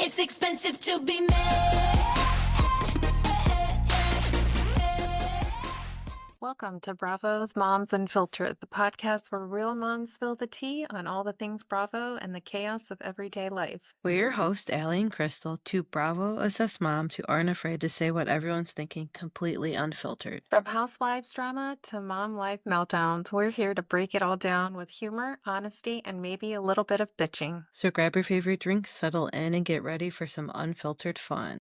It's expensive to be made. Welcome to Bravo's Moms Unfiltered, the podcast where real moms spill the tea on all the things Bravo and the chaos of everyday life. We're your hosts, Allie and Crystal, two Bravo-assessed moms who aren't afraid to say what everyone's thinking completely unfiltered. From housewives drama to mom life meltdowns, we're here to break it all down with humor, honesty, and maybe a little bit of bitching. So grab your favorite drink, settle in, and get ready for some unfiltered fun.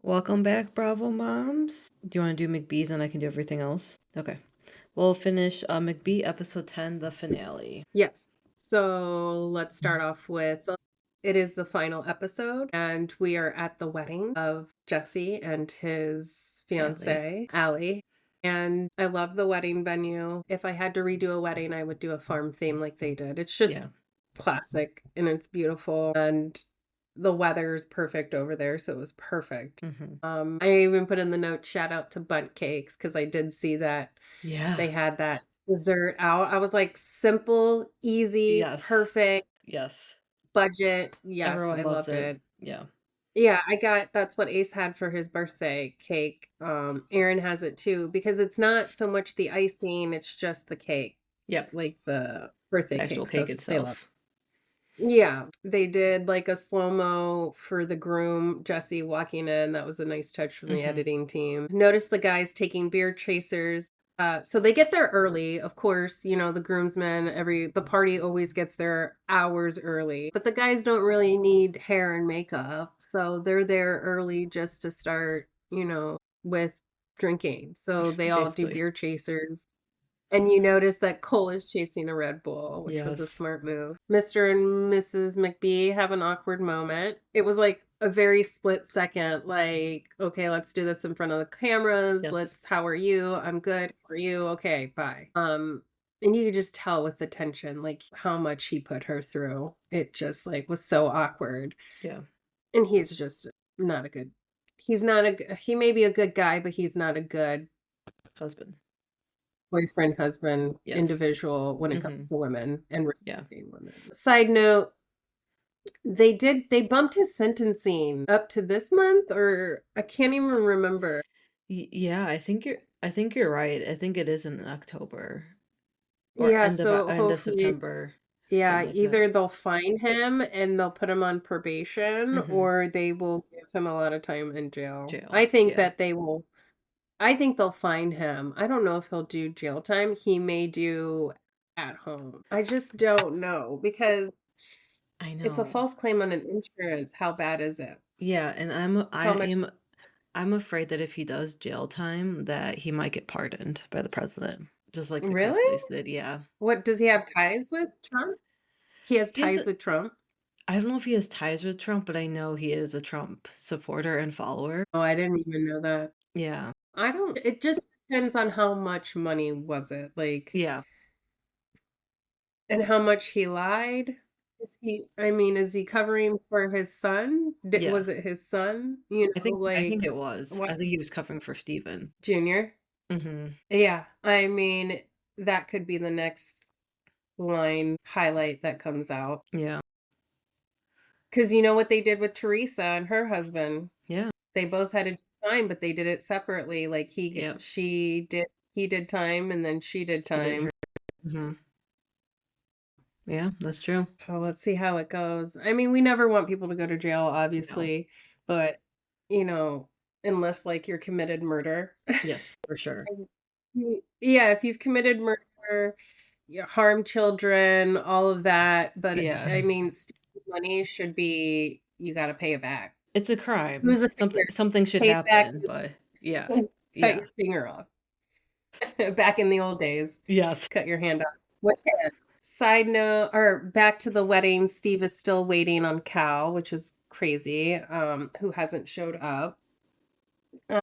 Welcome back, Bravo moms. Do you want to do Mcbees and I can do everything else? Okay. We'll finish McBee episode 10, the finale. Yes. So let's start off with it is the final episode, and we are at the wedding of Jesse and his fiance, Allie. And I love the wedding venue. If I had to redo a wedding, I would do a farm theme like they did. It's just classic and it's beautiful. And the weather's perfect over there, so it was perfect. I even put in the note, shout out to Bunt Cakes, because I did see that they had that dessert out. I was like, simple, easy, perfect. Yes. Budget. Yes, Everyone I loves loved it. Yeah. Yeah, that's what Ace had for his birthday cake. Aaron has it too, because it's not so much the icing, it's just the cake. Yep. Like the birthday The actual cake cake so they love itself. Yeah, they did like a slow-mo for the groom, Jesse walking in. That was a nice touch from the editing team. Notice the guys taking beer chasers. So they get there early, of course, you know, the groomsmen, the party always gets there hours early, but the guys don't really need hair and makeup. So they're there early just to start, you know, with drinking. So they all do beer chasers. And you notice that Cole is chasing a Red Bull, which was a smart move. Mr. and Mrs. McBee have an awkward moment. It was like a very split second, like, okay, let's do this in front of the cameras. How are you? I'm good. How are you? Okay, bye. And you could just tell with the tension, like how much he put her through. It just like was so awkward. Yeah. And he's just not a good, he may be a good guy, but he's not a good husband. Boyfriend, husband, Yes. individual when it comes to women and respecting women. Side note, they bumped his sentencing up to this month, or I can't even remember. Yeah, I think you're right. I think it is in October. Or Yeah, end so of hopefully, September. yeah, like either they'll fine him and they'll put him on probation, or they will give him a lot of time in jail. I think that they will. I think they'll fine him. I don't know if he'll do jail time. He may do at home. I just don't know, because I know it's a false claim on an insurance. How bad is it? Yeah, and I'm afraid that if he does jail time, that he might get pardoned by the president, just like the Really? Chrisleys did. Yeah. What, does he have ties with Trump? He has ties with Trump? I don't know if he has ties with Trump, but I know he is a Trump supporter and follower. Oh, I didn't even know that. Yeah. It just depends on how much money was it, like, Yeah. and how much he lied. Is he covering for his son? Was it his son? You know, I think like, it was. I think he was covering for Stephen. Junior? Mm-hmm. Yeah, I mean, that could be the next line highlight that comes out. Yeah. Because you know what they did with Teresa and her husband? Yeah. They both had a time, but they did it separately. Like he did time, and then she did time. Mm-hmm. Yeah, that's true. So let's see how it goes. I mean, we never want people to go to jail, obviously, but you know, unless like you're committed murder. Yes, for sure. Yeah, if you've committed murder, you harm children, all of that. But I mean, money should be, you got to pay it back. It's a crime. Who's the Something should happen, but yeah. Cut your finger off. Back in the old days. Yes. Cut your hand off. Which hand? Side note, or back to the wedding, Steve is still waiting on Cal, which is crazy, who hasn't showed up.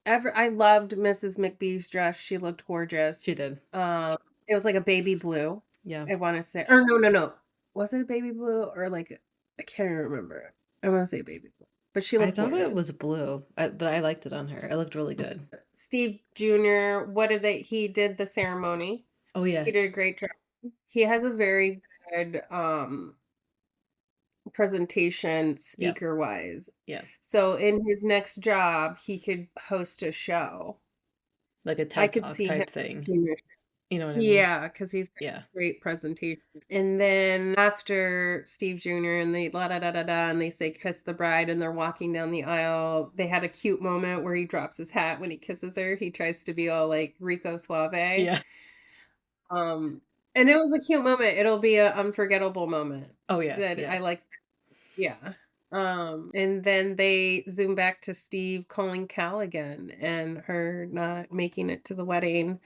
I loved Mrs. McBee's dress. She looked gorgeous. She did. It was like a baby blue. Yeah. I want to say, or no. Was it a baby blue, or like, I can't even remember. I want to say baby blue. But she looked gorgeous. I thought it was blue, but I liked it on her. It looked really good. Steve Jr., he did the ceremony. Oh, yeah. He did a great job. He has a very good presentation Yep. speaker wise. Yeah. So in his next job, he could host a show. Like a I TED could Talk see him type thing. hosting a You know what I mean? yeah, because he's got Yeah. great presentation. And then after Steve Jr. and they la da da da da and they say kiss the bride and they're walking down the aisle, they had a cute moment where he drops his hat when he kisses her. He tries to be all like Rico Suave. Yeah. Um, and it was a cute moment. It'll be an unforgettable moment. Oh, yeah. That Yeah. I like yeah. And then they zoom back to Steve calling Cal again and her not making it to the wedding.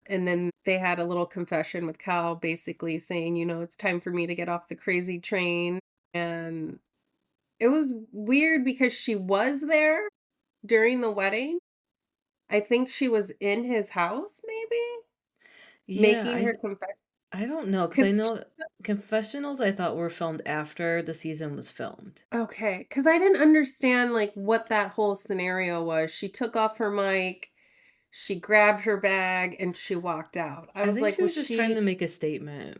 And then they had a little confession with Cal basically saying, it's time for me to get off the crazy train. And it was weird because she was there during the wedding. I think she was in his house, maybe Yeah, making her confession. I don't know, because I Because know confessionals I thought were filmed after the season was filmed. okay, because I didn't understand like what that whole scenario was. She took off her mic, she grabbed her bag, and she walked out. I I was think like, she was was just trying she to make a statement.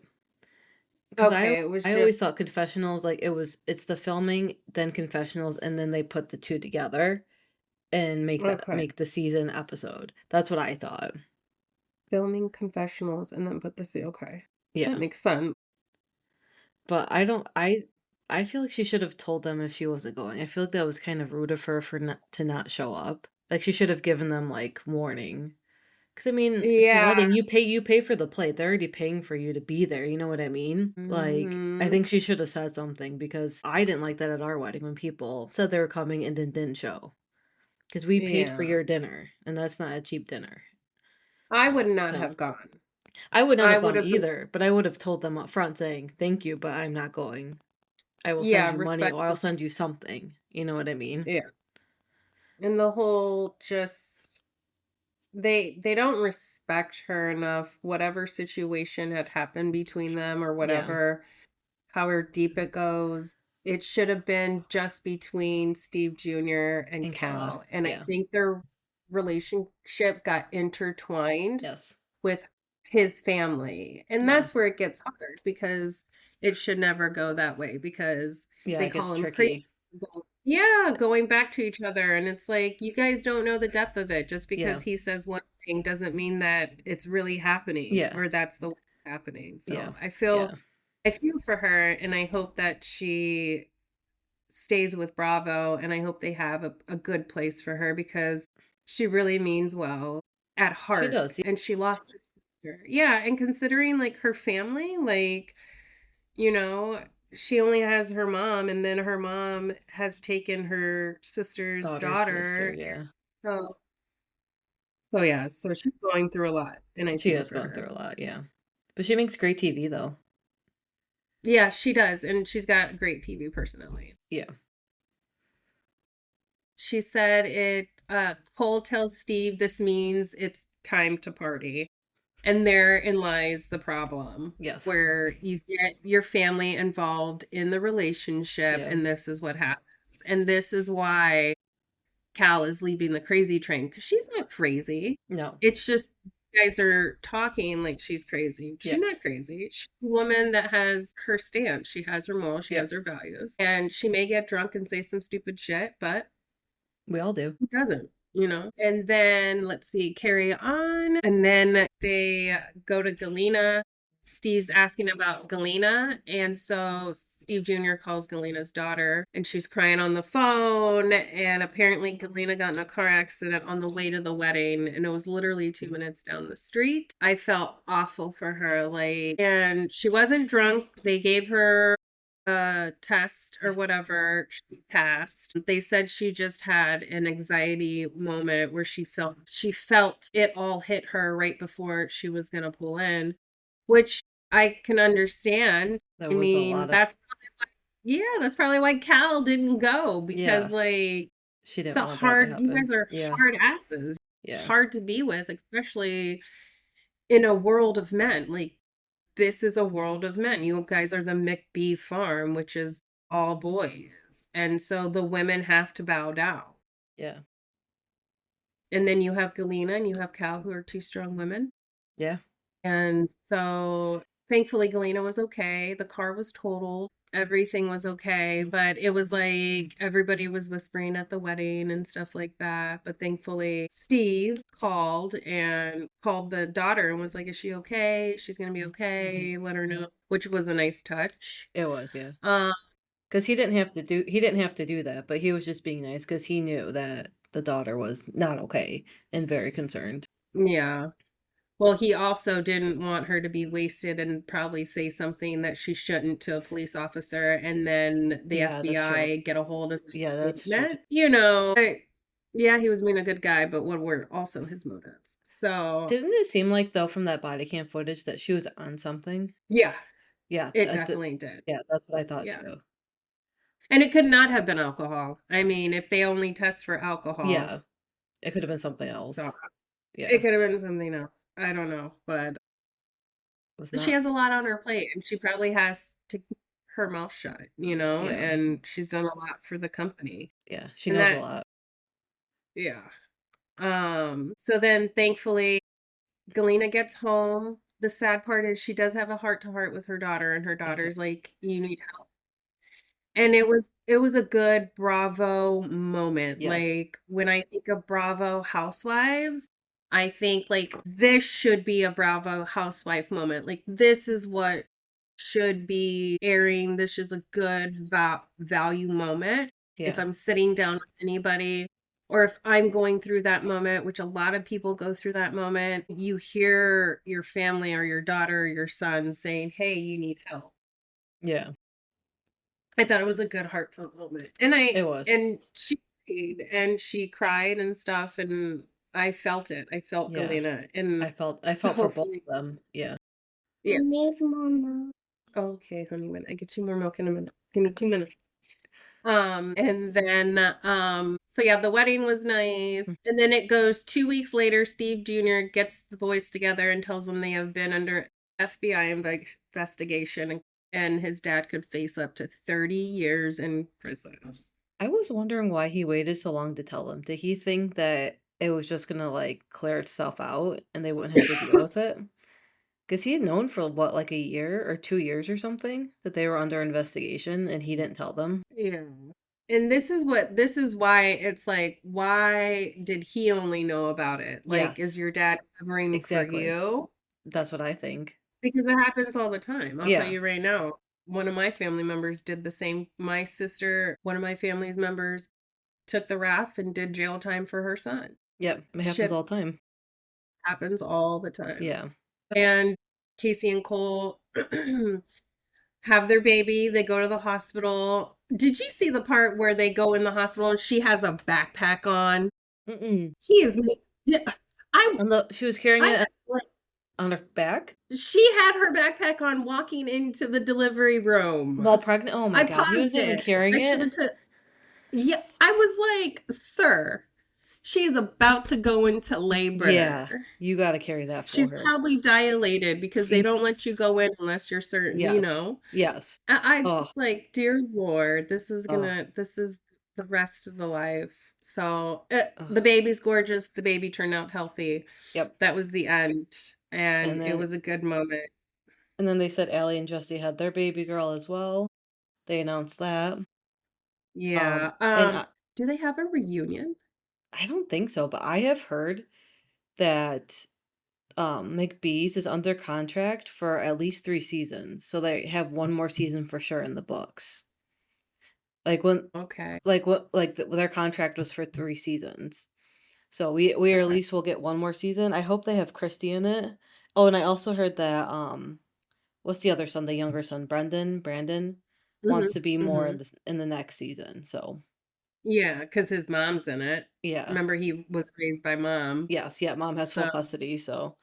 Because okay? It was I always just thought confessionals, like, it's the filming, then confessionals, and then they put the 2 together and okay. make the season episode. That's what I thought. Filming confessionals and then put this okay. That Yeah. makes sense. But I feel like she should have told them if she wasn't going. I feel like that was kind of rude of her for not show up. Like, she should have given them, like, warning. 'Cause, I mean, it's a Yeah. wedding, you pay for the plate, they're already paying for you to be there, you know what I mean? Like, I Mhm. think she should have said something because I didn't like that at our wedding when people said they were coming and then didn't show. Because we paid for Yeah. your dinner, and that's not a cheap dinner. I would not So, have gone. I would not I have would gone have been either, but I would have told them up front saying, "Thank you, but I'm not going. I will send yeah, you money or I'll respectful. send you something." You know what I mean? Yeah. And the whole just they don't respect her enough, whatever situation had happened between them or Yeah, whatever. However deep it goes, it should have been just between Steve Jr. and and Kala. Cal, and I Yeah. think their relationship got intertwined Yes. with his family, and Yeah. that's where it gets hard because it should never go that way because Yeah, they it gets call him crazy. tricky. Yeah, going back to each other, and it's like, you guys don't know the depth of it. Just because Yeah. he says one thing doesn't mean that it's really happening Yeah. or that's the way it's happening. Yeah. So Yeah. I feel for her and I hope that she stays with Bravo and I hope they have a good place for her because she really means well at She heart does. and she lost her sister. Yeah, and considering like her family, like, you know, she only has her mom and then her mom has taken her sister's Daughter's sister, daughter. yeah. So, so yeah, so she's going through a lot and I She feel has for gone her. through a lot, yeah. But she makes great TV, though. Yeah, she does. And she's got great TV personality. Yeah. She said Cole tells Steve this means it's time to party. And therein lies the problem, Yes. where you get your family involved in the relationship, Yeah. and this is what happens. And this is why Cal is leaving the crazy train because she's not crazy. No. It's just you guys are talking like she's crazy. She's Yeah. not crazy. She's a woman that has her stance. She has her morals, she Yep. has her values. And she may get drunk and say some stupid shit, but We all do. who doesn't? And then let's see, carry on. And then they go to Galena. Steve's asking about Galena. And so Steve Jr. calls Galena's daughter and she's crying on the phone. And apparently, Galena got in a car accident on the way to the wedding. And it was literally 2 minutes down the street. I felt awful for her. Like, and she wasn't drunk. They gave her test or whatever, she passed. They said she just had an anxiety moment where she felt it all hit her right before she was going to pull in, which I can understand. There I was a mean, lot of that's probably why Cal didn't go because yeah. like She it's didn't a want that to hard you happen. guys are Yeah. hard asses. Yeah. Hard to be with, especially in a world of men. Like this is a world of men. You guys are the Mcbee farm, which is all boys. And so the women have to bow down. Yeah. And then you have Galena and you have Cal, who are two strong women. Yeah. And so thankfully Galena was okay. The car was totaled. Everything was okay, but it was like everybody was whispering at the wedding and stuff like that. But thankfully, Steve called the daughter and was like, "Is she okay? She's gonna be okay. Let her know," which was a nice touch. It was, yeah. Um, Because he didn't have to do that, but he was just being nice because he knew that the daughter was not okay and very concerned. yeah. Well, he also didn't want her to be wasted and probably say something that she shouldn't to a police officer, and then the Yeah, that's true. FBI get a hold of the Yeah, that's true. statement. Yeah, he was being a good guy, but what were also his motives? So, Didn't it seem like though from that body cam footage that she was on something? yeah, Yeah, it definitely did. yeah, that's what I thought Yeah. too. And it could not have been alcohol. I mean, if they only test for alcohol, Yeah, it could have been something so else. it Yeah, could have been something else. I don't know, but it was she not. has a lot on her plate and she probably has to keep her mouth shut, Yeah, and she's done a lot for the company. yeah, she And knows a that, lot. yeah. So then thankfully Galena gets home. The sad part is she does have a heart to heart with her daughter, and her Okay. daughter's like, "You need help." And it was a good Bravo moment. Yes. Like when I think of Bravo housewives, I think like this should be a Bravo housewife moment. Like this is what should be airing. This is a good value moment. If Yeah. I'm sitting down with anybody or if I'm going through that moment, which a lot of people go through that moment, you hear your family or your daughter or your son saying, "Hey, you need help." Yeah. I thought it was a good heartfelt moment. It was. And she prayed and she cried and stuff and I felt it. I felt Yeah. Galena and I felt for both hopefully of them. Yeah. yeah. I need more milk. Okay, honey, when I get you more milk in a minute. Give me 2 minutes. And then so yeah, the wedding was Mm. nice. And then it goes 2 weeks later, Steve Jr. gets the boys together and tells them they have been under FBI investigation and his dad could face up to 30 years in prison. I was wondering why he waited so long to tell them. Did he think that it was just gonna like clear itself out and they wouldn't have to deal with it? Because he had known for what, like a year or 2 years or something that they were under investigation and he didn't tell them. Yeah. And this is why it's like, why did he only know about it? Like, is Yes, your dad covering for exactly. you? That's what I think. Because it happens all the time. I'll tell Yeah. you right now. One of my family members did the same. My sister, one of my family's members, took the rap and did jail time for her son. Yep. It happens Shit all the time. happens all the time. Yeah. And Casey and Cole have their baby. They go to the hospital. Did you see the part where they go in the hospital and she has a backpack on? Mm-mm. He is yeah, I And she was carrying I it on her back she had her backpack on walking into the delivery room. while pregnant. Oh my I God. He paused wasn't even it. carrying I should it. have took Yeah, I was like, "Sir, she's about to go into Yeah. labor." You got to carry that for She's her. probably dilated because they don't let you go in unless you're certain, you Yes. know? Yes. I just Oh, like, dear Lord, oh, this is the rest of the life. So oh. the baby's gorgeous. The baby turned out healthy. Yep. That was the end. And And it then was a good moment. they said Allie and Jesse had their baby girl as well. They announced that. Yeah. And Do they have a reunion? I don't think so, but I have heard that Mcbees is under contract for at least 3 seasons, so they have one more season for sure in the books. Like when, Okay. their contract was for 3 seasons, so we at Okay. least will get one more season. I hope they have Christy in it. Oh, and I also heard that what's the other son, the younger son, Brandon Hmm. wants to be more Hmm. in the next season. So Yeah, because his mom's in it. yeah, Remember, he was raised by mom. yes, yeah, mom has full So custody. So,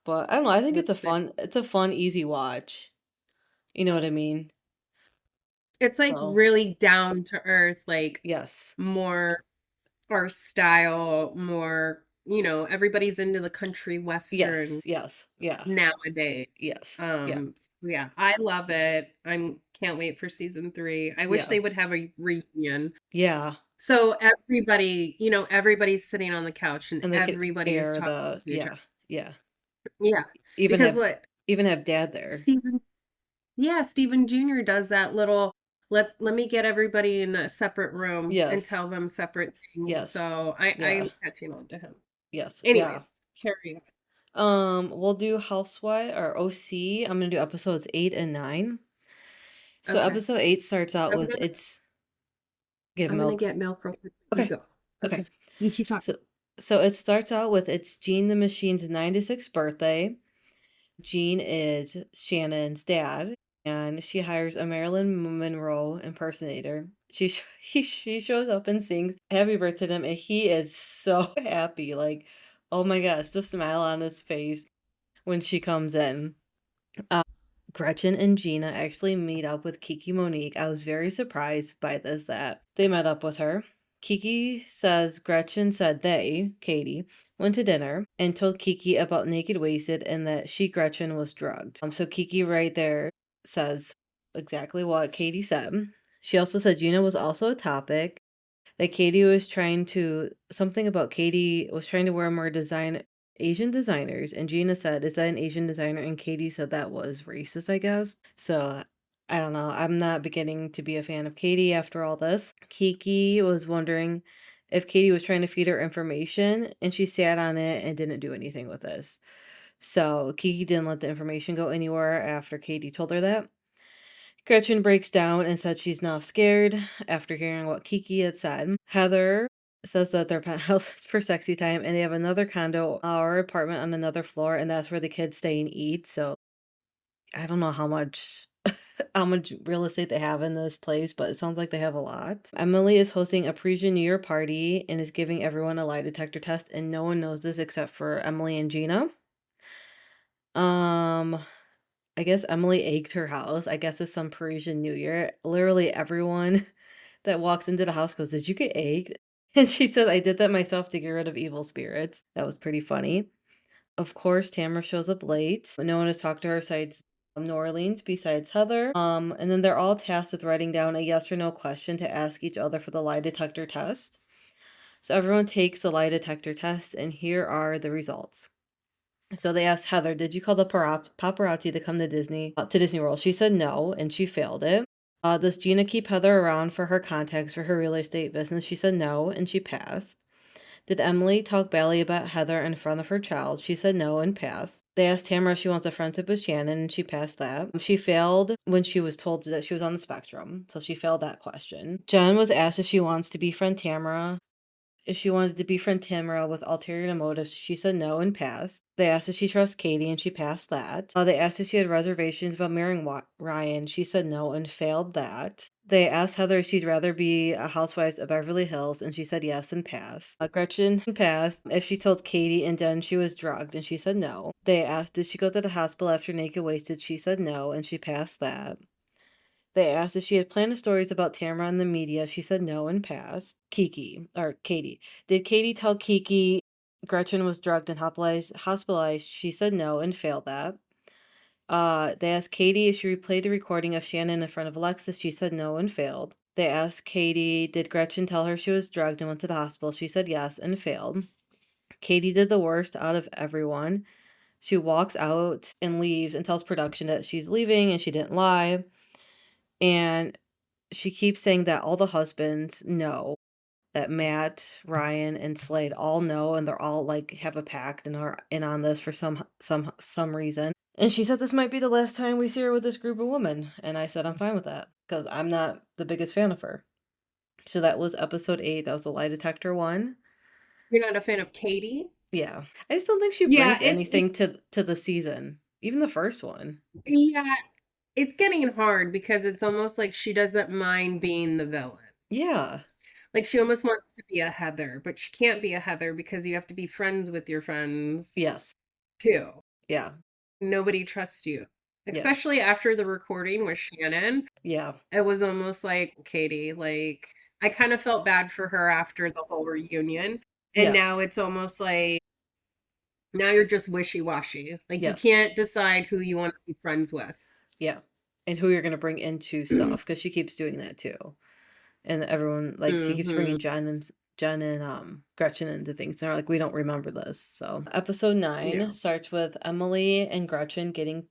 but I don't know. I think that's it. it's a fun, easy watch. You know what I mean? It's like So really down to earth, like yes, more our style, more, everybody's into the country western yes, yes, yeah, nowadays. yes, yeah, Yeah, I love it. Can't wait for season 3. I wish yeah, they would have a reunion. yeah, So everybody's sitting on the couch and and they could everybody is air talking the to each other. yeah, yeah. Yeah, Even because have what? even have Dad there. Stephen, yeah, Stephen Jr. does that little, let me get everybody in a separate room and Yes. tell them separate things. Yes. So Yeah. I'm catching on to him. Yes. Anyways, Yeah. carry on. We'll do Housewife or OC. I'm gonna do episodes 8 and 9. So Okay. episode 8 starts out I'm with gonna it's give I'm gonna milk. get milk real quick. You Okay. go. Okay. Okay. You keep talking. So it starts out with it's Jean the Machine's 96th birthday. Jean is Shannon's dad, and she hires a Marilyn Monroe impersonator. She shows up and sings happy birthday to him, and he is so happy. Like, oh my gosh, the smile on his face when she comes in. Gretchen and Gina actually meet up with Kiki Monique. I was very surprised by this that they met up with her. Kiki says Gretchen said they, Katie, went to dinner and told Kiki about Naked Wasted and that she, Gretchen, was drugged. So Kiki right there says exactly what Katie said. She also said Gina was also a topic, that Katie was trying to something about Katie was trying to wear more Asian designers, and Gina said, "Is that an Asian designer?" And Katie said that was racist, I guess. So I don't know. I'm not beginning to be a fan of Katie after all this. Kiki was wondering if Katie was trying to feed her information, and she sat on it and didn't do anything with this. So Kiki didn't let the information go anywhere after Katie told her that. Gretchen breaks down and said she's now scared after hearing what Kiki had said. Heather says that their penthouse is for sexy time and they have another condo or apartment on another floor, and that's where the kids stay and eat. So I don't know how much how much real estate they have in this place, but it sounds like they have a lot. Emily is hosting a Parisian New Year party and is giving everyone a lie detector test, and no one knows this except for Emily and Gina. I guess Emily egged her house. I guess it's some Parisian New Year. Literally everyone that walks into the house goes, "Did you get egged?" And she said, "I did that myself to get rid of evil spirits." That was pretty funny. Of course, Tamara shows up late. No one has talked to her besides New Orleans, besides Heather. And then they're all tasked with writing down a yes or no question to ask each other for the lie detector test. So everyone takes the lie detector test, and here are the results. So they asked Heather, "Did you call the paparazzi to come to Disney World?" She said no, and she failed it. Does Gina keep Heather around for her contacts for her real estate business? She said no, and she passed. Did Emily talk badly about Heather in front of her child? She said no and passed. They asked Tamara if she wants a friendship with Shannon, and she passed that. She failed when she was told that she was on the spectrum, so she failed that question. Jen was asked if she wants to befriend Tamara. If she wanted to befriend Tamara with ulterior motives, she said no and passed. They asked if she trusts Katie, and she passed that. They asked if she had reservations about marrying Ryan. She said no and failed that. They asked Heather if she'd rather be a housewife of Beverly Hills, and she said yes and passed. Gretchen passed if she told Katie and Jen she was drugged, and she said no. They asked did she go to the hospital after Naked Wasted. She said no, and she passed that. They asked if she had planned stories about Tamara in the media. She said no and passed. Katie. Did Katie tell Kiki Gretchen was drugged and hospitalized? She said no and failed that. They asked Katie if she replayed a recording of Shannon in front of Alexis. She said no and failed. They asked Katie, did Gretchen tell her she was drugged and went to the hospital? She said yes and failed. Katie did the worst out of everyone. She walks out and leaves and tells production that she's leaving and she didn't lie. And she keeps saying that all the husbands know, that Matt, Ryan, and Slade all know, and they're all like have a pact and are in on this for some reason. And she said this might be the last time we see her with this group of women. And I said I'm fine with that because I'm not the biggest fan of her. So that was episode 8. That was the lie detector one. You're not a fan of Katie? Yeah, I just don't think she Yeah, brings anything to the season, even the first one. yeah, it's getting hard because it's almost like she doesn't mind being the villain. Yeah. Like she almost wants to be a Heather, but she can't be a Heather because you have to be friends with your friends Yes. too. Yeah. Nobody trusts you. Yeah. Especially after the recording with Shannon. Yeah. It was almost like Katie, like I kind of felt bad for her after the whole reunion. And Yeah. now it's almost like now you're just wishy-washy. Like you Yes. can't decide who you want to be friends with. Yeah. And who you're gonna bring into stuff, because she keeps doing that too. And everyone, like, she keeps Hmm. bringing Jen and Gretchen into things. And they're like, we don't remember this. So episode 9 Yeah. starts with Emily and Gretchen getting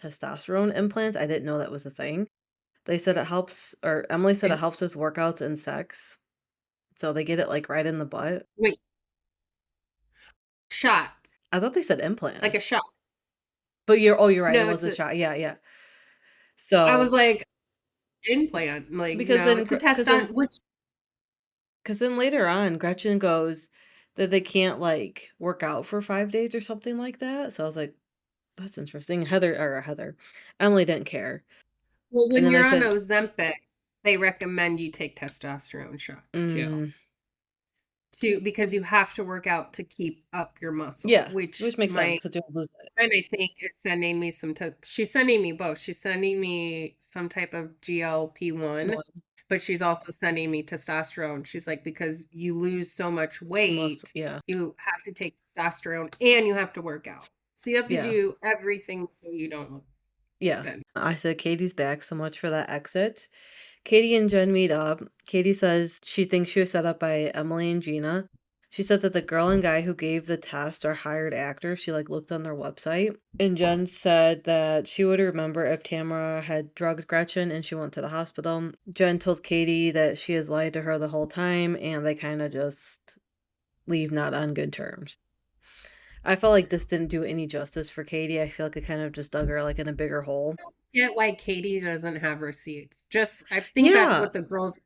testosterone implants. I didn't know that was a thing. They said it helps, or Emily said it And helps with workouts and sex. So they get it like right in the butt. wait, shot, I thought they said like a implants. shot. But you're right. It No, was it's a a, shot. Yeah, yeah. I was So like, implant. Like, because no, then, it's a test on which, because then later on, Gretchen goes that they can't like work out for 5 days or something like that. So I was like, that's interesting. Emily didn't care. well, And when then I you're on said, Ozempic, they recommend you take testosterone shots too. mm, Because you have to work out to keep up your muscle, yeah, which which makes sense my because you'll lose it. friend, I think, is sending me she's sending me both. She's sending me some type of GLP-1, One but she's also sending me testosterone. She's like, because you lose so much weight, yeah, you have to take testosterone and you have to work out. So you have to yeah, do everything so you don't look yeah. thin. I said, Katie's back so much for that exit. Katie and Jen meet up. Katie says she thinks she was set up by Emily and Gina. She said that the girl and guy who gave the test are hired actors. She like looked on their website. And Jen said that she would remember if Tamara had drugged Gretchen and she went to the hospital. Jen told Katie that she has lied to her the whole time and they kind of just leave not on good terms. I felt like this didn't do any justice for Katie. I feel like it kind of just dug her like in a bigger hole. Get why Katie doesn't have receipts. Just, I think that's Yeah, what the girls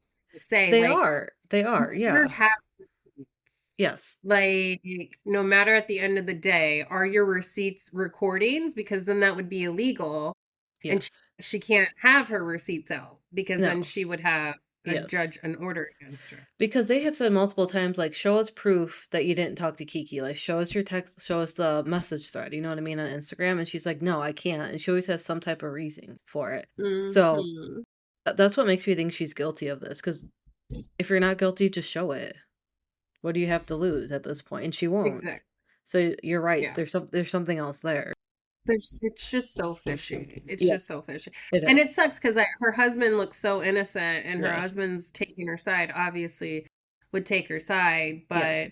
say. they Like, are. They you are. better Yeah. have receipts. Yes. Like, no matter at the end of the day, are your receipts recordings? Because then that would be illegal. And Yes. she can't have her receipts out because No. then she would have a Yes. judge an order against her. Because they have said multiple times, like, show us proof that you didn't talk to Kiki. Like, show us your text, show us the message thread, you know what I mean, on Instagram. And she's like, no, I can't. And she always has some type of reason for it. So Hmm. that's what makes me think she's guilty of this. Because if you're not guilty, just show it. What do you have to lose at this point? And she won't. Exactly. So you're right. Yeah. There's something else there. It's just so fishy. It's Yeah, just so fishy. it And is. it sucks because her husband looks so innocent and her Yes. husband's taking her side, obviously would take her side, Yes. but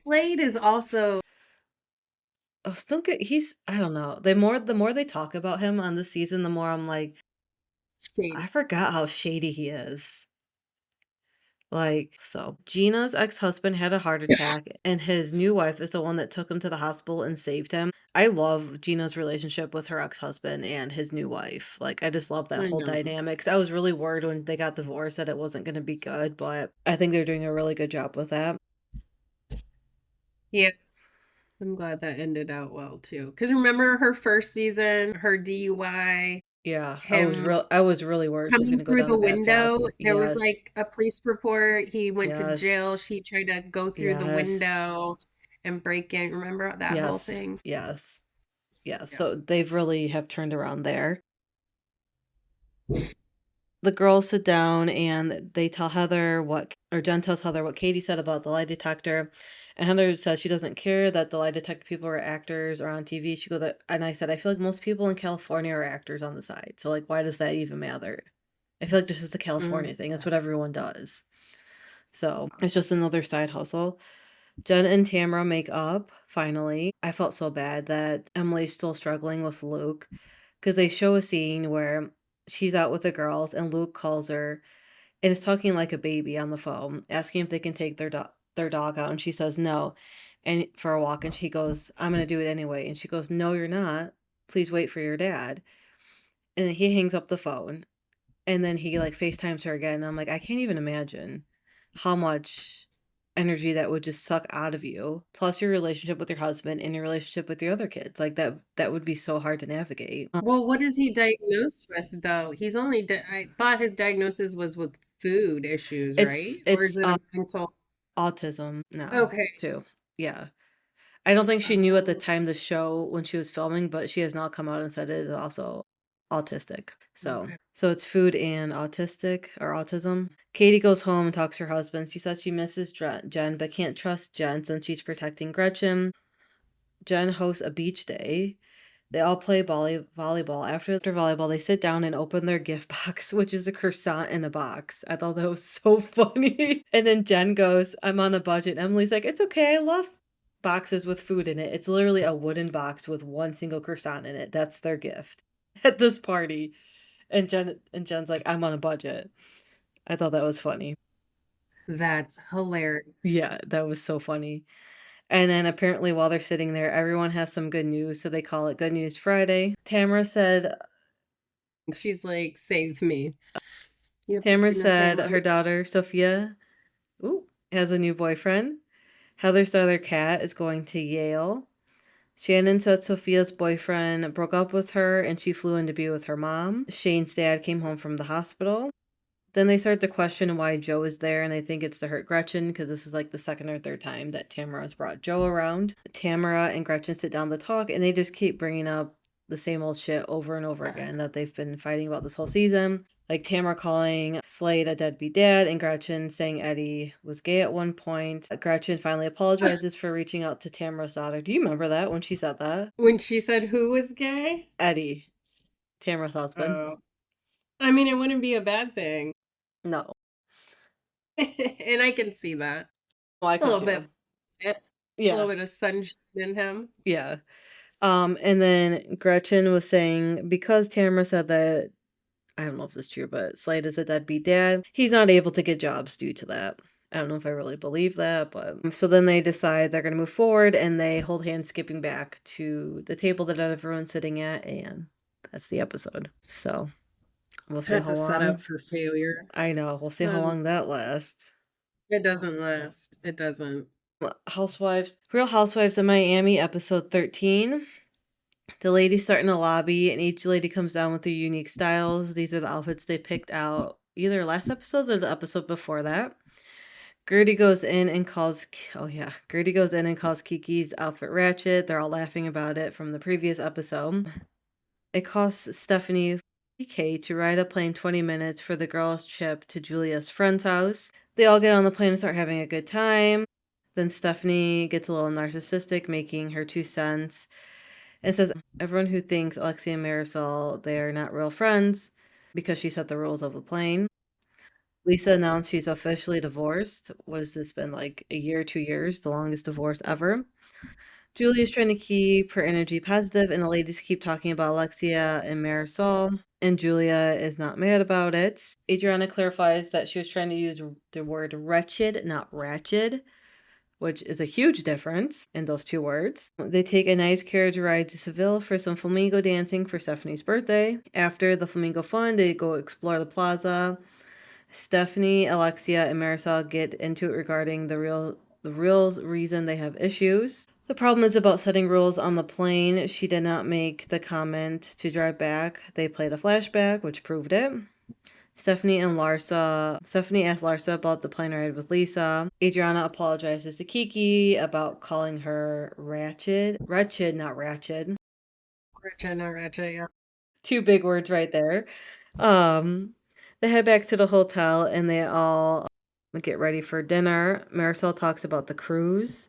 Slade is also Oh, he's, I don't know. The more they talk about him on the season, the more I'm like, shady. I forgot how shady he is. Like, so Gina's ex-husband had a heart attack, and his new wife is the one that took him to the hospital and saved him. I love Gina's relationship with her ex-husband and his new wife. Like, I just love that I whole know. dynamic. 'Cause I was really worried when they got divorced that it wasn't going to be good, but I think they're doing a really good job with that. Yeah. I'm glad that ended out well too. Because remember her first season, her DUI, Yeah, him I was really worried she was going coming to go through down the a bad path. window. There was Yes, like a police report. He went to yes, jail. She tried to go through the yes, window and break in. Remember that whole yes, thing? yes, yes. Yeah. So they've really have turned around there. The girls sit down and they tell Heather or Jen tells Heather what Katie said about the lie detector. And Heather says she doesn't care that the lie detector people are actors or on TV. She goes, and I said, I feel like most people in California are actors on the side. So, like, why does that even matter? I feel like this is a Mm. California thing. That's what everyone does. So, it's just another side hustle. Jen and Tamara make up, finally. I felt so bad that Emily's still struggling with Luke because they show a scene where she's out with the girls and Luke calls her and is talking like a baby on the phone, asking if they can take their dog out, and she says no, and for a walk, and she goes, "I'm gonna do it anyway," and she goes, "No, you're not. Please wait for your dad." And then he hangs up the phone, and then he like FaceTimes her again. And I'm like, I can't even imagine how much energy that would just suck out of you. Plus your relationship with your husband and your relationship with your other kids. Like that would be so hard to navigate. Well, what is he diagnosed with though? I thought his diagnosis was with food issues, It's right? Or is it's it a mental? autism now Okay. too. Yeah. I don't think she knew at the Oh, time the show when she was filming, but she has now come out and said it is also autistic. So, okay. so it's food and autistic or autism. Katie goes home and talks to her husband. She says she misses Jen, but can't trust Jen since she's protecting Gretchen. Jen hosts a beach day. They all play volleyball. After volleyball, they sit down and open their gift box, which is a croissant in a box. I thought that was so funny. And then Jen goes, I'm on a budget. Emily's like, it's okay. boxes with food in it. It's literally a wooden box with one single croissant in it. That's their gift at this party. And Jen's like, I'm on a budget. I thought that was funny. That's hilarious. Yeah, that was so funny. And then apparently while they're sitting there, everyone has some good news, so they call it Good News Friday. Tamara said She's like, save me. You have Tamara something to say, said her Mommy? daughter Sophia has a new boyfriend. Heather's other cat is going to Yale. Shannon said Sophia's boyfriend broke up with her and she flew in to be with her mom. Shane's dad came home from the hospital. Then they start to question why Joe is there, and they think it's to hurt Gretchen because this is like the second or third time that Tamara has brought Joe around. Tamara and Gretchen sit down to talk, and they just keep bringing up the same old shit over and over again that they've been fighting about this whole season. Like Tamara calling Slade a deadbeat dad, and Gretchen saying Eddie was gay at one point. Gretchen finally apologizes for reaching out to Tamara's daughter. Do you remember that when she said that? When she said who was gay? Eddie, Tamara's husband. Oh. I mean, it wouldn't be a bad thing. No. And I can see that. Well, I A could little too. bit. A Yeah. little bit of sunshine in him. Yeah. And then Gretchen was saying because Tamara said that, I don't know if this is true, but Slade is a deadbeat dad, he's not able to get jobs due to that. I don't know if I really believe that, but so then they decide they're going to move forward and they hold hands skipping back to the table that everyone's sitting at, and that's the episode. So we'll see That's how a long. setup for failure. I know. We'll see how long that lasts. It doesn't last. It doesn't. Real Housewives of Miami, episode 13. The ladies start in the lobby, and each lady comes down with their unique styles. These are the outfits they picked out either last episode or the episode before that. Gertie goes in and calls Kiki's outfit ratchet. They're all laughing about it from the previous episode. It costs Stephanie $40K to ride a plane 20 minutes for the girls' trip to Julia's friend's house. They all get on the plane and start having a good time. Then Stephanie gets a little narcissistic, making her 2 cents. And says everyone who thinks Alexia and Marisol, they're not real friends because she set the rules of the plane. Lisa announced she's officially divorced. What has this been, like a year, 2 years? The longest divorce ever. Julia's trying to keep her energy positive, and the ladies keep talking about Alexia and Marisol, and Julia is not mad about it. Adriana clarifies that she was trying to use the word wretched, not ratchet, which is a huge difference in those two words. They take a nice carriage ride to Seville for some flamingo dancing for Stephanie's birthday. After the flamingo fun, they go explore the plaza. Stephanie, Alexia, and Marisol get into it regarding the real reason they have issues. The problem is about setting rules on the plane. She did not make the comment to drive back. They played a flashback, which proved it. Stephanie asked Larsa about the plane ride with Lisa. Adriana apologizes to Kiki about calling her wretched, not ratchet. Ratchet, not ratchet, yeah. Two big words right there. They head back to the hotel and they all get ready for dinner. Marisol talks about the cruise.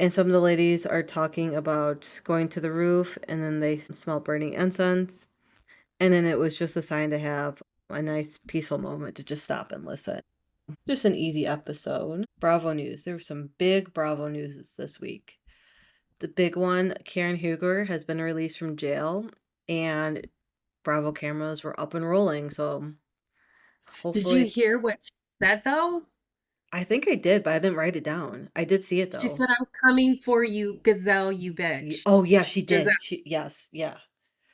And some of the ladies are talking about going to the roof, and then they smell burning incense. And then it was just a sign to have a nice peaceful moment to just stop and listen. Just an easy episode. Bravo news. There were some big Bravo news this week. The big one, Karen Huger has been released from jail, and Bravo cameras were up and rolling. So hopefully. Did you hear what she said though? I think I did, but I didn't write it down. I did see it though. She said, "I'm coming for you, gazelle, you bitch." Oh yeah, she did. Gazelle. Yes, yeah.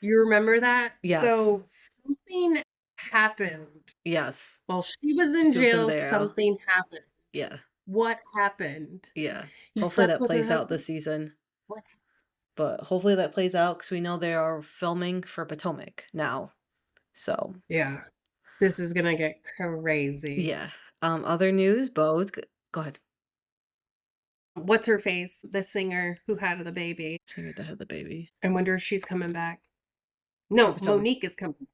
You remember that? Yes. So something happened. Yes. While she was in She was in jail, there. something happened. Yeah. What happened? Yeah. You Hopefully slept that with her plays out husband? this season. What? But hopefully that plays out because we know they are filming for Potomac now. So Yeah. This is gonna get crazy. yeah. Other news, Bo's go ahead. What's her face? The singer who had the baby. Singer that had the baby. I wonder if she's coming back. No, Potomac. Monique is coming.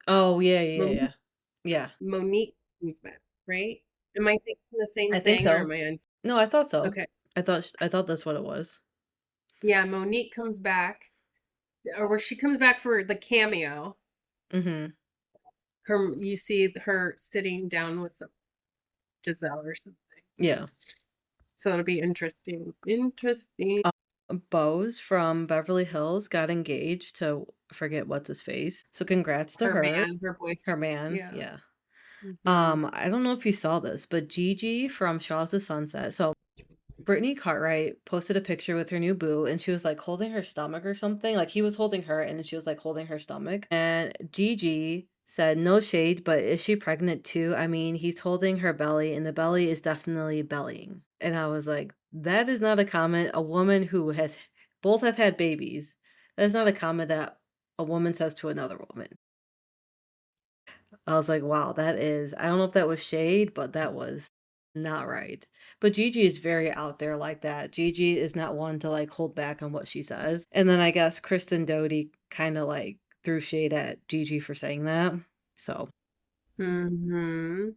Oh yeah. Yeah. Monique comes back, right? Am I thinking the same I thing? think so. Or am I No, I thought so. Okay. I thought that's what it was. Yeah, Monique comes back. Or where she comes back for the cameo. Mm-hmm. You see her sitting down with Giselle or something. Yeah. So it'll be interesting. Interesting. Bose from Beverly Hills got engaged to I forget what's his face. So congrats to Her her. man, her Her boyfriend. man, Yeah. yeah. Mhm. I don't know if you saw this, but Gigi from Shaw's of Sunset. So Brittany Cartwright posted a picture with her new boo, and she was like holding her stomach or something. Like he was holding her, and she was like holding her stomach. And Gigi said, "No shade, but is she pregnant too? I mean, he's holding her belly, and the belly is definitely bellying." And I was like, "That is not a comment. A woman who has both have had babies. That is not a comment that a woman says to another woman." I was like, wow, that is I don't know if that was shade, but that was not right. But Gigi is very out there like that. Gigi is not one to like hold back on what she says. And then I guess Kristen Doty kind of like threw shade at Gigi for saying that. So Mhm.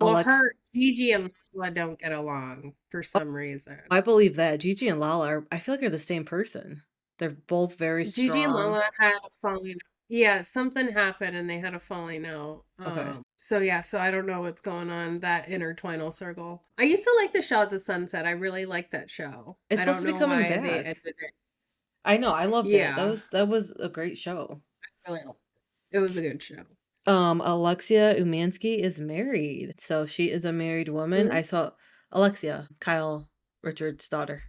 Well, Alex, her Gigi and Lala don't get along for oh, some reason. I believe that Gigi and Lala are I feel like they're the same person. They're both very Gigi and strong. Lala had a falling yeah, something happened and they had a falling out. Okay. So yeah, so I don't know what's going on that intertwinal circle. I used to like the Shaws of Sunset. I really liked that show. It's I supposed don't to be know coming why they back. ended it. I know, I loved it. Yeah, That was a great show. really liked it. It was a good show. Alexia Umansky is married. So she is a married woman. Who? I saw Alexia, Kyle Richards' daughter.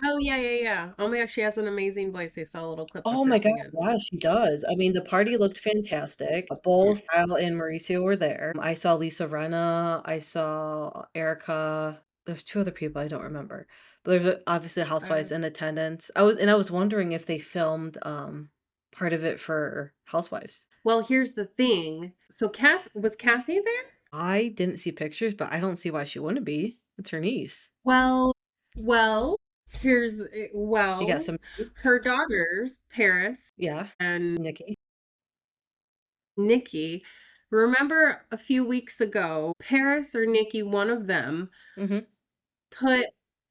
Oh yeah, yeah, yeah. Oh my gosh, she has an amazing voice. I saw a little clip of Oh her my god, singing. yeah, she does. I mean, the party looked fantastic. Both Kyle and Mauricio were there. I saw Lisa Renna, I saw Erica. There's two other people I don't remember. But there's obviously Uh, housewives in attendance. I was wondering if they filmed part of it for Housewives. well, here's the thing. So Kathy there? I didn't see pictures, but I don't see why she wouldn't be. It's her niece. Well, well, You got some her daughters, Paris yeah, and Nikki. Nikki. Remember a few weeks ago, Paris or Nikki, one of them, Mhm. put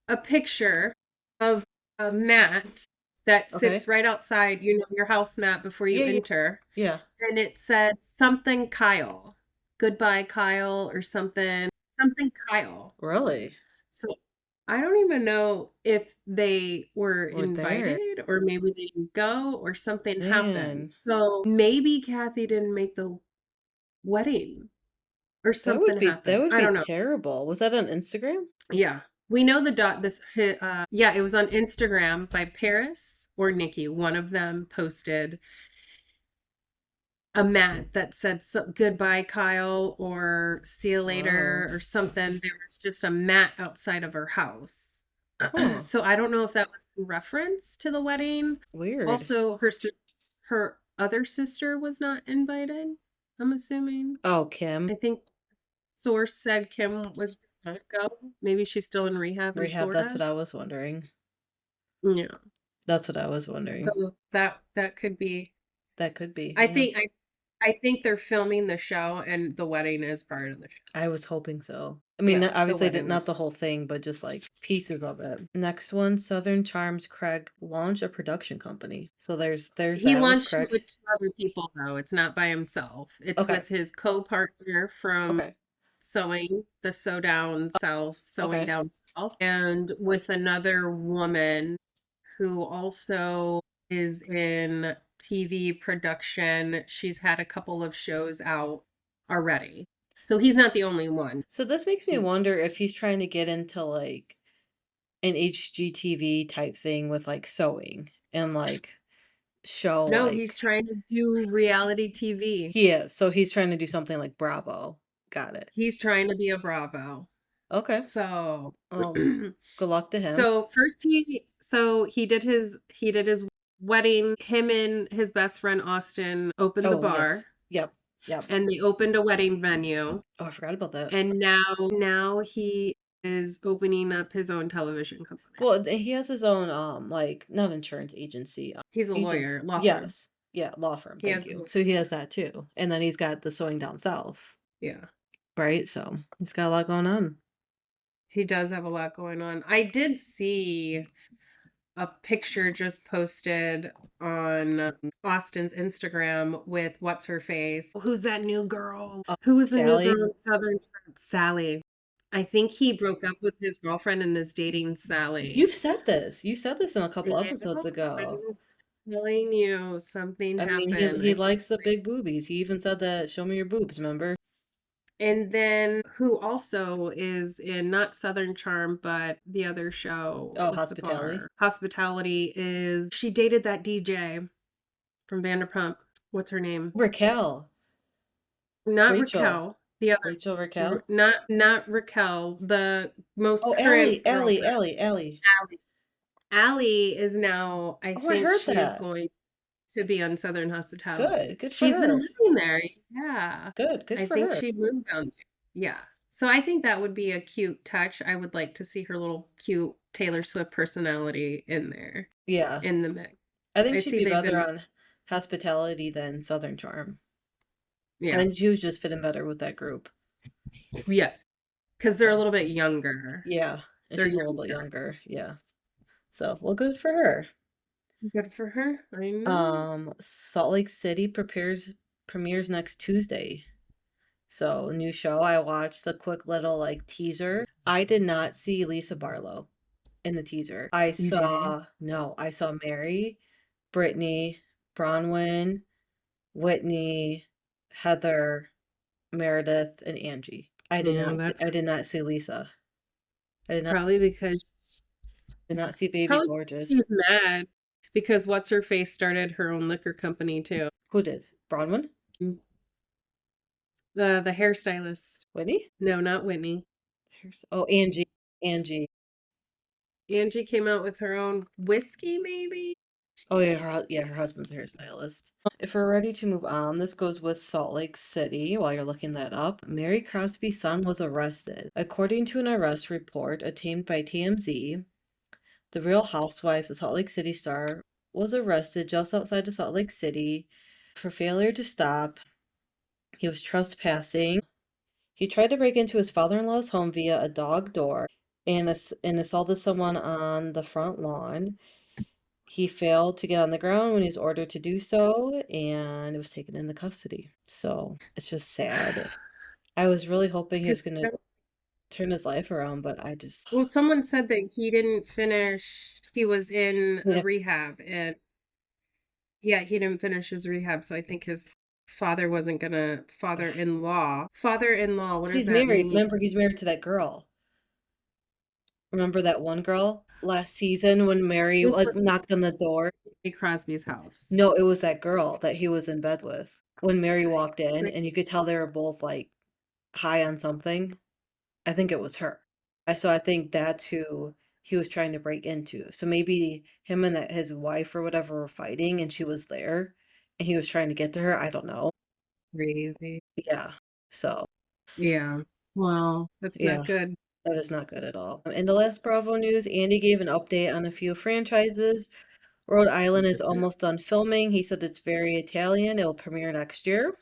a picture of a mat that Okay. sits right outside, your house mat before you Yeah, yeah, enter, yeah. and it said something Kyle. Goodbye, Kyle, or something Kyle. Really? So I don't even know if they were We're there. invited or maybe they didn't go or something happened. Man, So maybe Kathy didn't make the wedding or something that happened. would I be don't know. terrible. Was that on Instagram? Yeah. We know the dot this yeah, it was on Instagram by Paris or Nikki. One of them posted a mat that said goodbye Kyle or see you Wow. later or something. There was just a mat outside of her house. Huh. So I don't know if that was in reference to the wedding. Weird. Also, her other sister was not invited, I'm assuming. Oh, I Kim. think source said Kim was gonna go. Maybe she's still in rehab in Rehab, that's Florida. what I was wondering. Yeah. That's what I was wondering. So that could be. That could be, I yeah. think I think they're filming the show and the wedding is part of the show. I was hoping so. I mean, Yeah, the obviously wedding. not the whole thing, but just like pieces of it. Next one, Southern Charms Craig launched a production company. So there's He that with launched it Craig. with two other people though. It's not by himself. It's Okay. with his co-partner from Okay. Sewing, the Sew Down South, Sewing Okay. Down South, and with another woman who also is in TV production. She's had a couple of shows out already. So he's not the only one. So this makes me wonder if he's trying to get into like an HGTV type thing with like sewing and like show No, he's like trying to do reality TV. he is. So he's trying to do something like Bravo. Got it. He's trying to be a Bravo. Okay. So Well, good luck to him. so first he did his wedding. Him and his best friend Austin opened the Oh, bar yes. Yep. Yep. and they opened a wedding venue. Oh, I forgot about that. And now he is opening up his own television company. Well, he has his own like not insurance agency. He's a Agents. lawyer, law firm. Yes. Yeah, law firm. He Thank has you. So he has that too. And then he's got the sewing down south, yeah. right? So he's got a lot going on. He does have a lot going on. I did see a picture just posted on Austin's Instagram with what's her face? Who's that new girl? Who was the new Sally. girl in Southern Sally? I think he broke up with his girlfriend and is dating Sally. You've said this. You said this in a couple I episodes know, ago. I'm telling you, something I mean, happened. he likes the big boobies. He even said that, "Show me your boobs," remember? And then who also is in not Southern Charm, but the other show Oh, with the Hospitality. bar. Hospitality is she dated that DJ from Vanderpump. What's her name? Raquel. Not Rachel. Raquel. The other Rachel Raquel. not Raquel, the most Oh, current girlfriend. Allie. Allie. Allie is now, I Oh, I think heard she is that. going to be on Southern Hospitality. Good for She's been her. living there. Yeah. Good I for think her. she moved down there. Yeah. So I think that would be a cute touch. I would like to see her little cute Taylor Swift personality in there, Yeah. in the mix. I think I she'd see be they've better been, on Hospitality than Southern Charm. I yeah. think she was just fitting better with that group. Yes. Because they're a So, little bit younger. yeah. And They're she's a little bit younger. younger. Yeah. So, well, good for her. Good for her. I know. Salt Lake City premieres next Tuesday. So, new show. I watched a quick little like teaser. I did not see Lisa Barlow in the teaser. You did? I saw Mary, Brittany, Bronwyn, Whitney, Heather, Meredith, and Angie. Oh, that's I did not see Lisa. I probably because did not see Baby probably Gorgeous. she's mad because what's her face started her own liquor company too. Who did? Bronwyn? Mm. The hairstylist. Whitney? No, not Whitney. Oh, Angie. Angie. Angie came out with her own whiskey, maybe? Oh yeah, her husband's a hairstylist. If we're ready to move on, this goes with Salt Lake City. While you're looking that up, Mary Crosby's son was arrested. According to an arrest report obtained by TMZ, the Real Housewives of Salt Lake City star was arrested just outside of Salt Lake City for failure to stop. He was trespassing. He tried to break into his father-in-law's home via a dog door and assaulted someone on the front lawn. He failed to get on the ground when he was ordered to do so and was taken into custody. So it's just sad. I was really hoping he was 'Cause going to turn his life around, but I just, well, someone said that he didn't finish. He was in a yeah. rehab, and yeah, he didn't finish his rehab. So I think his father wasn't gonna father-in-law. What does He's that married. mean? Remember, he's married to that girl. Remember that one girl last season when Mary This like was knocked on the door? Sidney Crosby's house. No, it was that girl that he was in bed with when Mary walked in, Like, and you could tell they were both like high on something. I think it was her. I think that's who he was trying to break into. So maybe him and his wife or whatever were fighting, and she was there, and he was trying to get to her. I don't know. crazy. Yeah. So Yeah. Well, that's yeah, not good. that is not good at all. In the last Bravo news, Andy gave an update on a few franchises. Rhode Island is almost done filming. He said it's very Italian. It will premiere next year.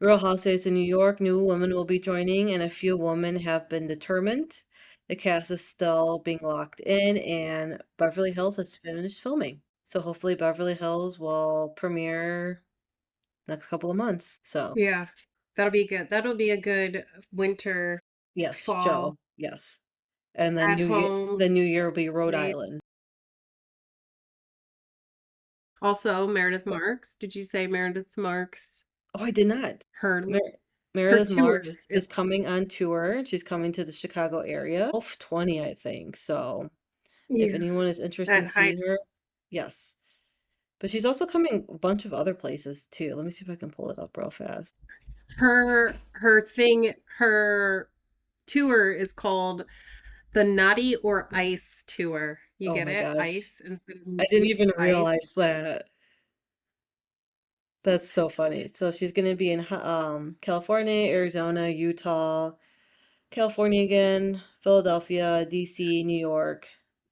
Real Housewives in New York, new women will be joining, and a few women have been determined. The cast is still being locked in, and Beverly Hills has finished filming. So hopefully Beverly Hills will premiere next couple of months. So Yeah. That'll be good. That'll be a good winter, yes, fall Joe, yes. And then at home. the new year will be Rhode Maybe. Island. Also, Meredith Marks. Did you say Meredith Marks? Oh, I did not. Her Mer- her Meredith tour Marks is is coming on tour. She's coming to the Chicago area. 12/20, I think. So if yeah anyone is interested in at high. seeing her, yes. But she's also coming a bunch of other places too. Let me see if I can pull it up real fast. Her tour is called the Naughty or Ice Tour. You Oh get my it? gosh. Ice instead of I didn't nice, even ice. realize that. That's so funny. So she's going to be in California, Arizona, Utah, California again, Philadelphia, DC, New York,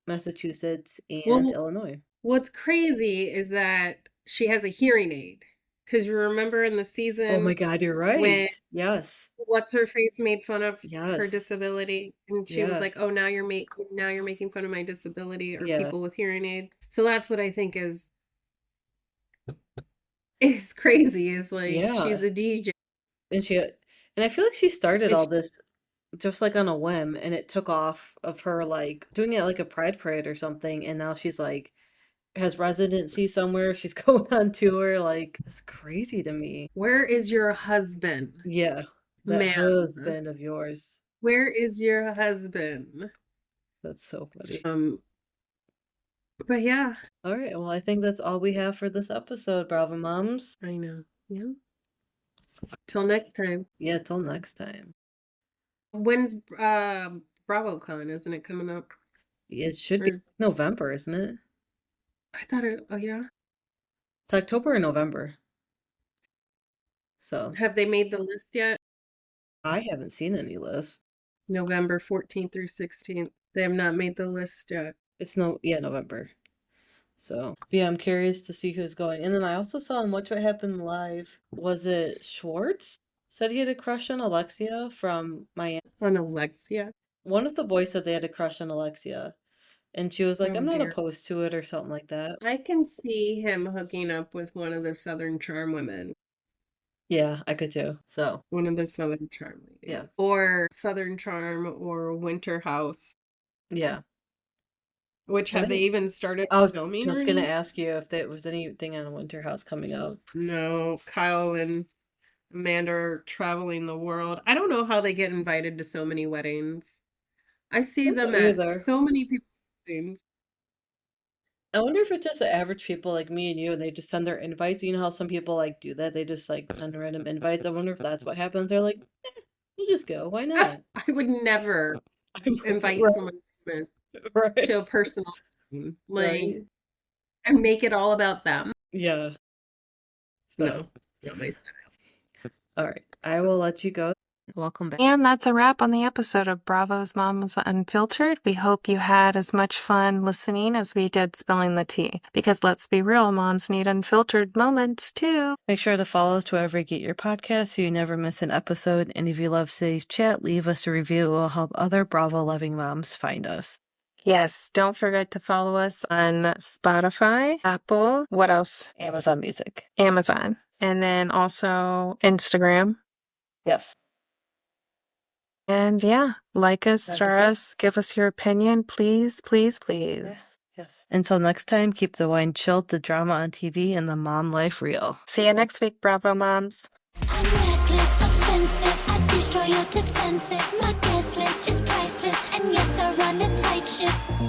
Massachusetts, and Well, Illinois. what's crazy is that she has a hearing aid. Because you remember in the Oh my season God, you're right. when Yes. what's her face made fun of her Yes. disability, and she was Yeah. like, "Oh, now you're making fun of my disability or Yeah. people with hearing aids." So that's what I think is crazy. Is like Yeah. she's a DJ. And I feel like she started And all she, this just like on a whim, and it took off of her like doing it like a pride parade or something, and now she's like has residency somewhere. She's going on tour. Like, it's crazy to me. Where is your husband, Yeah, that ma'am? husband of yours. Where is your husband? That's so funny. But yeah, All right, well, I think that's all we have for this episode, Bravo Moms. I know. Yeah. Till next time. Yeah, till next time. When's BravoCon? Isn't it coming up? It should be Or November, isn't it? I thought it. Oh yeah. It's October or November. So Have they made the list yet? I haven't seen any list. November 14th through 16th. They have not made the list yet. It's November. So yeah, I'm curious to see who's going. And then I also saw on Watch What Happened Live. Was it Schwartz? Said he had a crush on Alexia from Miami. On Alexia. One of the boys said they had a crush on Alexia. And she was like, Oh, I'm not dear. opposed to it or something like that. I can see him hooking up with one of the Southern Charm women. Yeah, I could too. So One of the Southern Charm ladies. Yeah. Or Southern Charm or Winter House. yeah. Which have What? they even started I was filming? just or gonna anything? ask you if there was anything on Winter House coming up. No, Kyle and Amanda are traveling the world. I don't know how they get invited to so many weddings. I see I them don't at either. so many people's weddings. I wonder if it's just average people like me and you, and they just send their invites. You know how some people like do that? They just like send random invites. I wonder if that's what happens. They're like, you just go. Why not? I would never invite Right, someone famous right, to a personal wedding, like, right. and make it all about them. Yeah. So, No, not my style. all right. I will let you go. Welcome back. And that's a wrap on the episode of Bravo's Moms Unfiltered. We hope you had as much fun listening as we did spilling the tea. Because let's be real, moms need unfiltered moments too. Make sure to follow us wherever you get your podcast so you never miss an episode. And if you love today's chat, leave us a review. It will help other Bravo loving moms find us. Yes, don't forget to follow us on Spotify, Apple, what else? Amazon Music. Amazon. And then also Instagram. Yes. And yeah, like us, That star is it. us, give us your opinion, please, please, please. Yes. Until next time, keep the wine chilled, the drama on TV, and the mom life real. See you next week, Bravo Moms. I'm reckless, offensive. I destroy your defenses. My guest list is priceless, and yes, I run a tight ship.